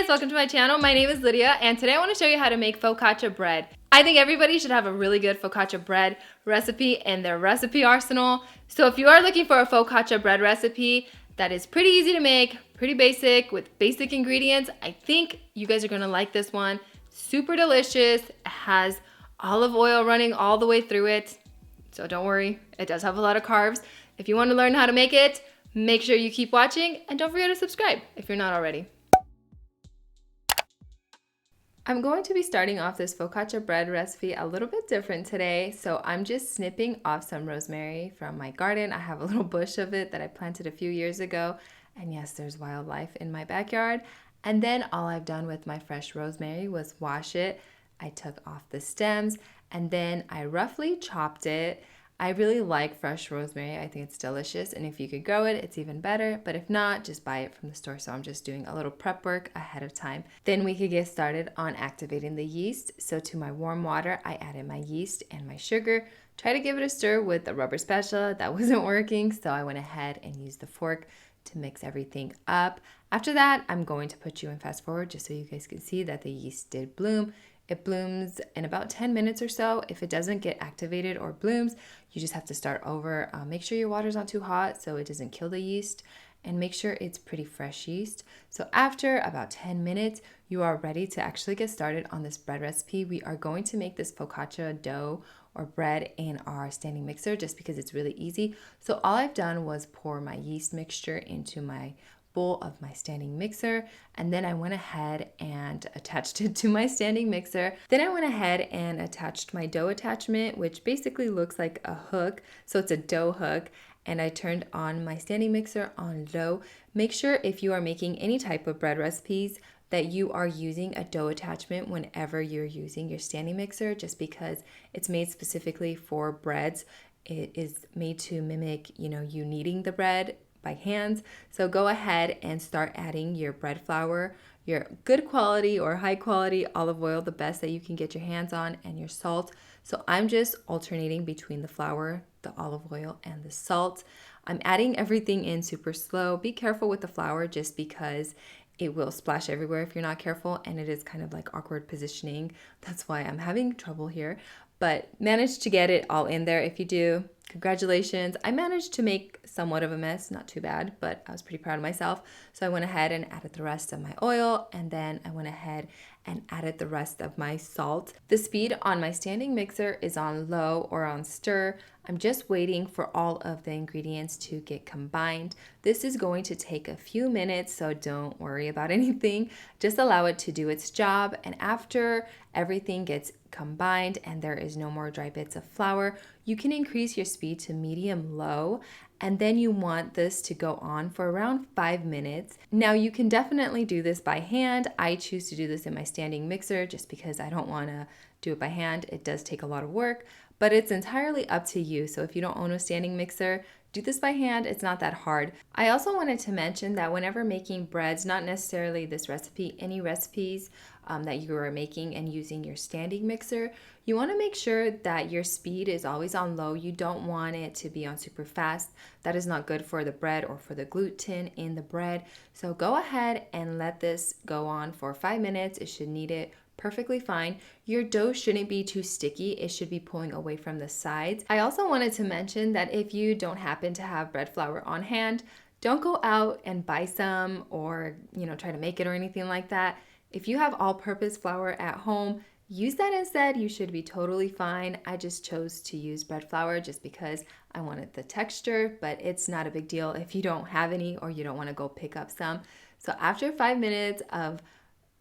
guys, welcome to my channel. My name is Lydia and today I want to show you how to make focaccia bread. I think everybody should have a really good focaccia bread recipe in their recipe arsenal. So if you are looking for a focaccia bread recipe that is pretty easy to make, pretty basic with basic ingredients, I think you guys are going to like this one. Super delicious. It has olive oil running all the way through it. So don't worry, it does have a lot of carbs. If you want to learn how to make it, make sure you keep watching and don't forget to subscribe if you're not already. I'm going to be starting off this focaccia bread recipe a little bit different today. So I'm just snipping off some rosemary from my garden. I have a little bush of it that I planted a few years ago. And yes, there's wildlife in my backyard. And then all I've done with my fresh rosemary was wash it. I took off the stems and then I roughly chopped it. I really like fresh rosemary. I think it's delicious, and if you could grow it, it's even better, but if not, just buy it from the store. So I'm just doing a little prep work ahead of time. Then we could get started on activating the yeast. So to my warm water, I added my yeast and my sugar. Try to give it a stir with a rubber spatula. That wasn't working, so I went ahead and used the fork to mix everything up. After that, I'm going to put you in fast forward just so you guys can see that the yeast did bloom. It blooms in about 10 minutes or so. If it doesn't get activated or blooms, you just have to start over. Make sure your water's not too hot so it doesn't kill the yeast, and make sure it's pretty fresh yeast. So after about 10 minutes, you are ready to actually get started on this bread recipe. We are going to make this focaccia dough or bread in our standing mixer just because it's really easy. So all I've done was pour my yeast mixture into my bowl of my standing mixer, and then I went ahead and attached it to my standing mixer. Then I went ahead and attached my dough attachment, which basically looks like a hook, so it's a dough hook, and I turned on my standing mixer on low. Make sure if you are making any type of bread recipes that you are using a dough attachment whenever you're using your standing mixer, just because it's made specifically for breads. It is made to mimic, you kneading the bread by hands. So go ahead and start adding your bread flour, your good quality or high quality olive oil, the best that you can get your hands on, and your salt. So I'm just alternating between the flour, the olive oil, and the salt. I'm adding everything in super slow. Be careful with the flour just because it will splash everywhere if you're not careful, and it is kind of like awkward positioning. That's why I'm having trouble here, but manage to get it all in there. If you do, congratulations. I managed to make somewhat of a mess, not too bad, but I was pretty proud of myself. So I went ahead and added the rest of my oil, and then I went ahead and added the rest of my salt. The speed on my standing mixer is on low or on stir. I'm just waiting for all of the ingredients to get combined. This is going to take a few minutes, so don't worry about anything. Just allow it to do its job, and after everything gets combined and there is no more dry bits of flour, you can increase your speed to medium-low, and then you want this to go on for around 5 minutes. Now you can definitely do this by hand. I choose to do this in my standing mixer just because I don't want to do it by hand. It does take a lot of work, but it's entirely up to you. So if you don't own a standing mixer, do this by hand. It's not that hard. I also wanted to mention that whenever making breads, not necessarily this recipe, any recipes that you are making and using your standing mixer, you want to make sure that your speed is always on low. You don't want it to be on super fast. That is not good for the bread or for the gluten in the bread. So go ahead and let this go on for 5 minutes. It should knead it perfectly fine. Your dough shouldn't be too sticky. It should be pulling away from the sides. I also wanted to mention that if you don't happen to have bread flour on hand, don't go out and buy some or, try to make it or anything like that. If you have all-purpose flour at home, use that instead. You should be totally fine. I just chose to use bread flour just because I wanted the texture, but it's not a big deal if you don't have any or you don't want to go pick up some. So after 5 minutes of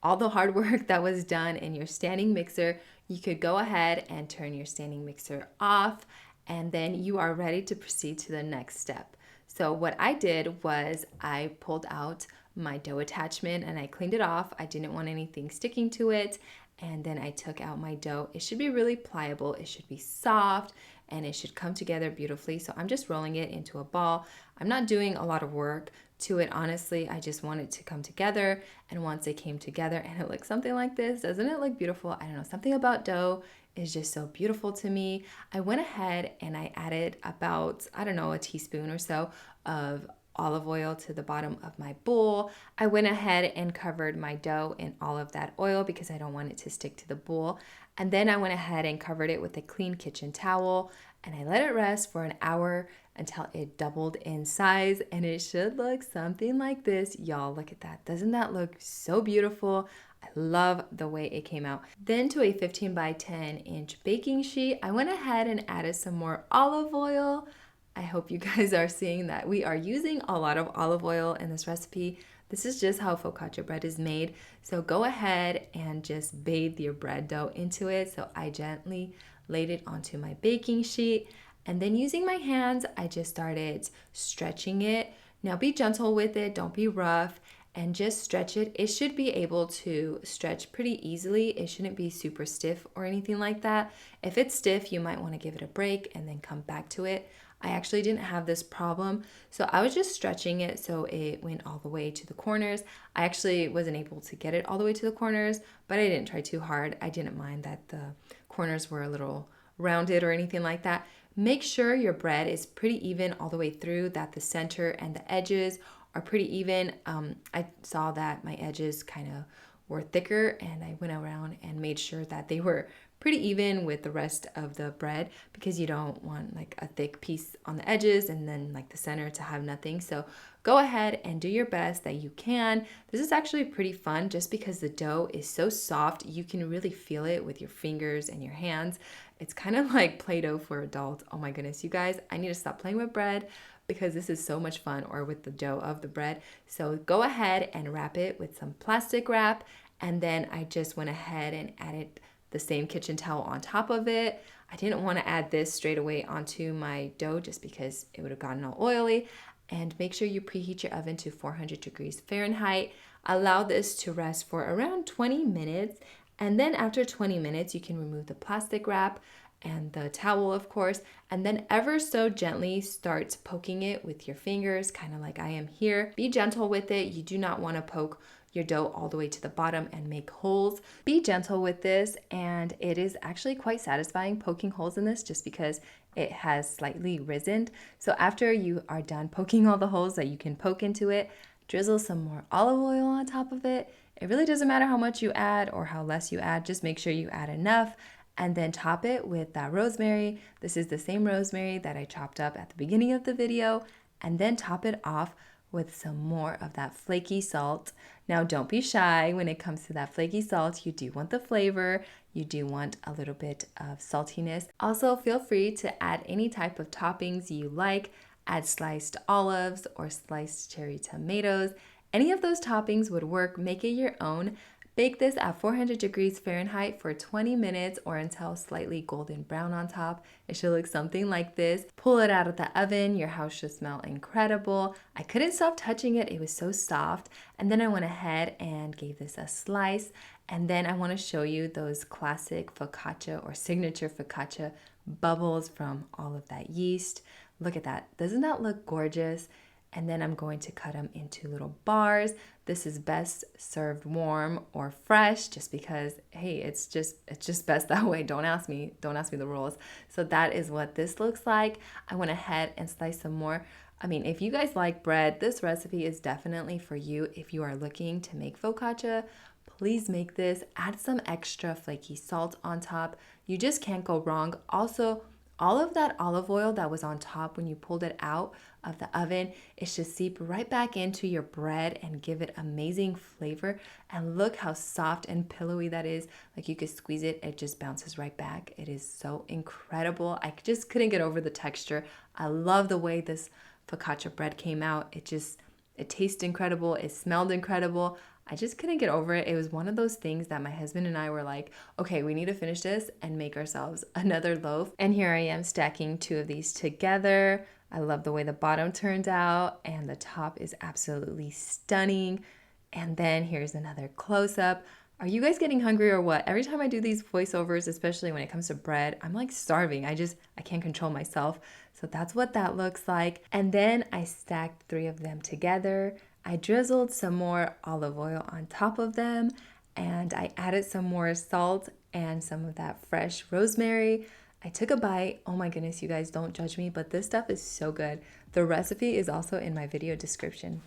all the hard work that was done in your standing mixer, you could go ahead and turn your standing mixer off, and then you are ready to proceed to the next step. So what I did was I pulled out my dough attachment and I cleaned it off. I didn't want anything sticking to it. And then I took out my dough. It should be really pliable. It should be soft and it should come together beautifully. So I'm just rolling it into a ball. I'm not doing a lot of work to it, honestly. I just want it to come together. And once it came together and it looks something like this, doesn't it look beautiful? I don't know, something about dough is just so beautiful to me. I went ahead and I added about, a teaspoon or so of olive oil to the bottom of my bowl. I went ahead and covered my dough in all of that oil because I don't want it to stick to the bowl. And then I went ahead and covered it with a clean kitchen towel, and I let it rest for an hour until it doubled in size, and it should look something like this. Y'all, look at that. Doesn't that look so beautiful? I love the way it came out. Then to a 15 by 10 inch baking sheet, I went ahead and added some more olive oil. I hope you guys are seeing that we are using a lot of olive oil in this recipe. This is just how focaccia bread is made. So go ahead and just bathe your bread dough into it. So I gently laid it onto my baking sheet. And then using my hands, I just started stretching it. Now be gentle with it, don't be rough, and just stretch it. It should be able to stretch pretty easily. It shouldn't be super stiff or anything like that. If it's stiff, you might want to give it a break and then come back to it. I actually didn't have this problem, so I was just stretching it so it went all the way to the corners. I actually wasn't able to get it all the way to the corners, but I didn't try too hard. I didn't mind that the corners were a little rounded or anything like that. Make sure your bread is pretty even all the way through, that the center and the edges are pretty even. I saw that my edges kind of were thicker, and I went around and made sure that they were pretty even with the rest of the bread, because you don't want like a thick piece on the edges and then like the center to have nothing. So go ahead and do your best that you can. This is actually pretty fun just because the dough is so soft. You can really feel it with your fingers and your hands. It's kind of like Play-Doh for adults. Oh my goodness, you guys, I need to stop playing with bread because this is so much fun, or with the dough of the bread. So go ahead and wrap it with some plastic wrap, and then I just went ahead and added the same kitchen towel on top of it. I didn't want to add this straight away onto my dough just because it would have gotten all oily. And make sure you preheat your oven to 400 degrees Fahrenheit. Allow this to rest for around 20 minutes. And then after 20 minutes, you can remove the plastic wrap and the towel, of course, and then ever so gently start poking it with your fingers, kind of like I am here. Be gentle with it. You do not want to poke your dough all the way to the bottom and make holes. Be gentle with this, and it is actually quite satisfying poking holes in this just because it has slightly risen. So after you are done poking all the holes that you can poke into it, drizzle some more olive oil on top of it. It really doesn't matter how much you add or how less you add, just make sure you add enough, and then top it with that rosemary. This is the same rosemary that I chopped up at the beginning of the video, and then top it off with some more of that flaky salt. Now don't be shy when it comes to that flaky salt. You do want the flavor. You do want a little bit of saltiness. Also, feel free to add any type of toppings you like. Add sliced olives or sliced cherry tomatoes. Any of those toppings would work. Make it your own. Bake this at 400 degrees Fahrenheit for 20 minutes or until slightly golden brown on top. It should look something like this. Pull it out of the oven. Your house should smell incredible. I couldn't stop touching it. It was so soft. And then I went ahead and gave this a slice. And then I want to show you those classic focaccia or signature focaccia bubbles from all of that yeast. Look at that. Doesn't that look gorgeous? And then I'm going to cut them into little bars. This is best served warm or fresh, just because, hey, it's just best that way. Don't ask me the rules. So that is what this looks like. I went ahead and sliced some more. I mean, if you guys like bread, this recipe is definitely for you. If you are looking to make focaccia, please make this. Add some extra flaky salt on top. You just can't go wrong. Also, all of that olive oil that was on top when you pulled it out of the oven, it should seep right back into your bread and give it amazing flavor. And look how soft and pillowy that is. Like you could squeeze it, it just bounces right back. It is so incredible. I just couldn't get over the texture. I love the way this focaccia bread came out. It tastes incredible. It smelled incredible. I just couldn't get over it. It was one of those things that my husband and I were like, okay, we need to finish this and make ourselves another loaf. And here I am stacking two of these together. I love the way the bottom turned out, and the top is absolutely stunning. And then here's another close-up. Are you guys getting hungry or what? Every time I do these voiceovers, especially when it comes to bread, I'm like starving. I can't control myself. So that's what that looks like. And then I stacked three of them together. I drizzled some more olive oil on top of them, and I added some more salt and some of that fresh rosemary. I took a bite. Oh my goodness, you guys, don't judge me, but this stuff is so good. The recipe is also in my video description.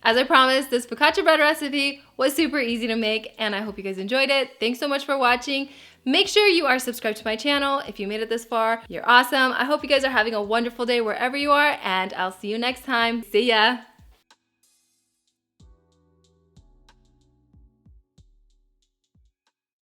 As I promised, this focaccia bread recipe was super easy to make, and I hope you guys enjoyed it. Thanks so much for watching. Make sure you are subscribed to my channel. If you made it this far, you're awesome. I hope you guys are having a wonderful day wherever you are, and I'll see you next time. See ya!